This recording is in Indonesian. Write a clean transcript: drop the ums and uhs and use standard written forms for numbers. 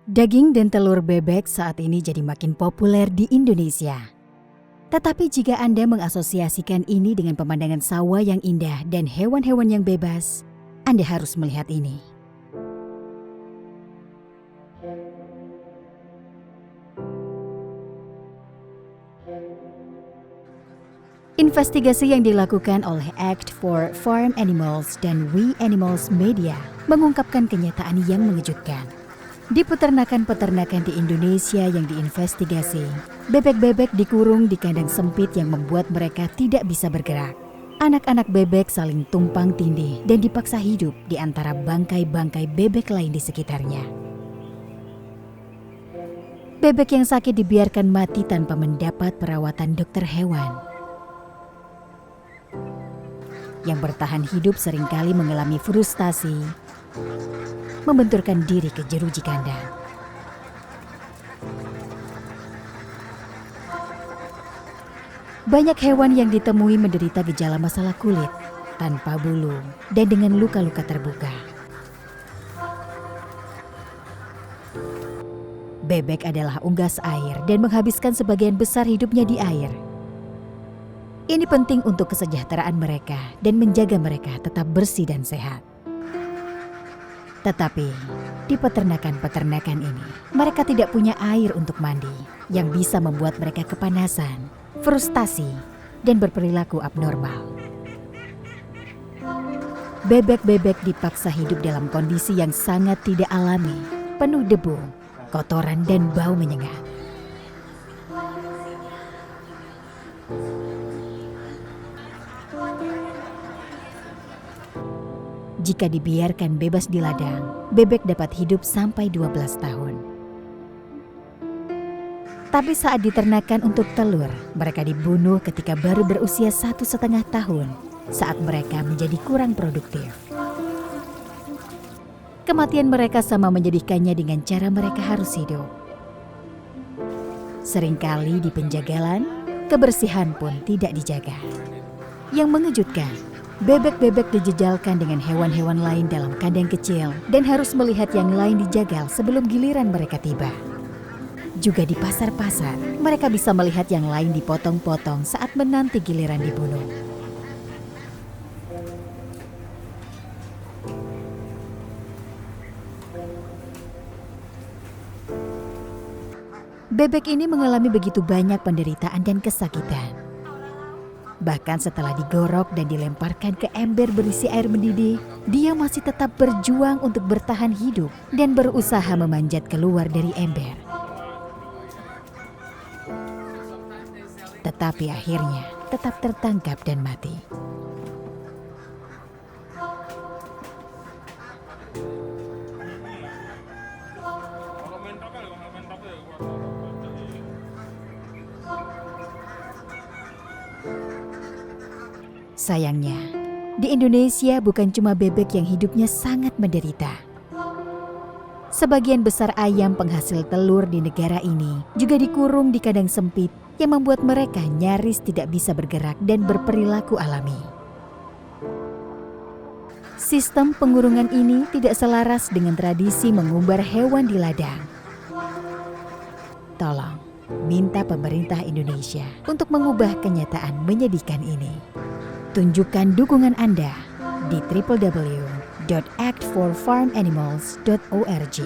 Daging dan telur bebek saat ini jadi makin populer di Indonesia. Tetapi jika Anda mengasosiasikan ini dengan pemandangan sawah yang indah dan hewan-hewan yang bebas, Anda harus melihat ini. Investigasi yang dilakukan oleh Act for Farm Animals dan We Animals Media mengungkapkan kenyataan yang mengejutkan. Di peternakan-peternakan di Indonesia yang diinvestigasi, bebek-bebek dikurung di kandang sempit yang membuat mereka tidak bisa bergerak. Anak-anak bebek saling tumpang tindih dan dipaksa hidup di antara bangkai-bangkai bebek lain di sekitarnya. Bebek yang sakit dibiarkan mati tanpa mendapat perawatan dokter hewan. Yang bertahan hidup seringkali mengalami frustasi, membenturkan diri ke jeruji kandang. Banyak hewan yang ditemui menderita gejala masalah kulit, tanpa bulu, dan dengan luka-luka terbuka. Bebek adalah unggas air dan menghabiskan sebagian besar hidupnya di air. Ini penting untuk kesejahteraan mereka dan menjaga mereka tetap bersih dan sehat. Tetapi di peternakan-peternakan ini, mereka tidak punya air untuk mandi yang bisa membuat mereka kepanasan, frustasi, dan berperilaku abnormal. Bebek-bebek dipaksa hidup dalam kondisi yang sangat tidak alami, penuh debu, kotoran, dan bau menyengat. Jika dibiarkan bebas di ladang, bebek dapat hidup sampai 12 tahun. Tapi saat diternakan untuk telur, mereka dibunuh ketika baru berusia 1,5 tahun, saat mereka menjadi kurang produktif. Kematian mereka sama menyedihkannya dengan cara mereka harus hidup. Seringkali di penjagalan, kebersihan pun tidak dijaga. Yang mengejutkan, bebek-bebek dijejalkan dengan hewan-hewan lain dalam kandang kecil dan harus melihat yang lain dijagal sebelum giliran mereka tiba. Juga di pasar-pasar, mereka bisa melihat yang lain dipotong-potong saat menanti giliran dibunuh. Bebek ini mengalami begitu banyak penderitaan dan kesakitan. Bahkan setelah digorok dan dilemparkan ke ember berisi air mendidih, dia masih tetap berjuang untuk bertahan hidup dan berusaha memanjat keluar dari ember. Tetapi akhirnya tetap tertangkap dan mati. Sayangnya, di Indonesia bukan cuma bebek yang hidupnya sangat menderita. Sebagian besar ayam penghasil telur di negara ini juga dikurung di kandang sempit yang membuat mereka nyaris tidak bisa bergerak dan berperilaku alami. Sistem pengurungan ini tidak selaras dengan tradisi mengumbar hewan di ladang. Tolong, minta pemerintah Indonesia untuk mengubah kenyataan menyedihkan ini. Tunjukkan dukungan Anda di www.actforfarmanimals.org.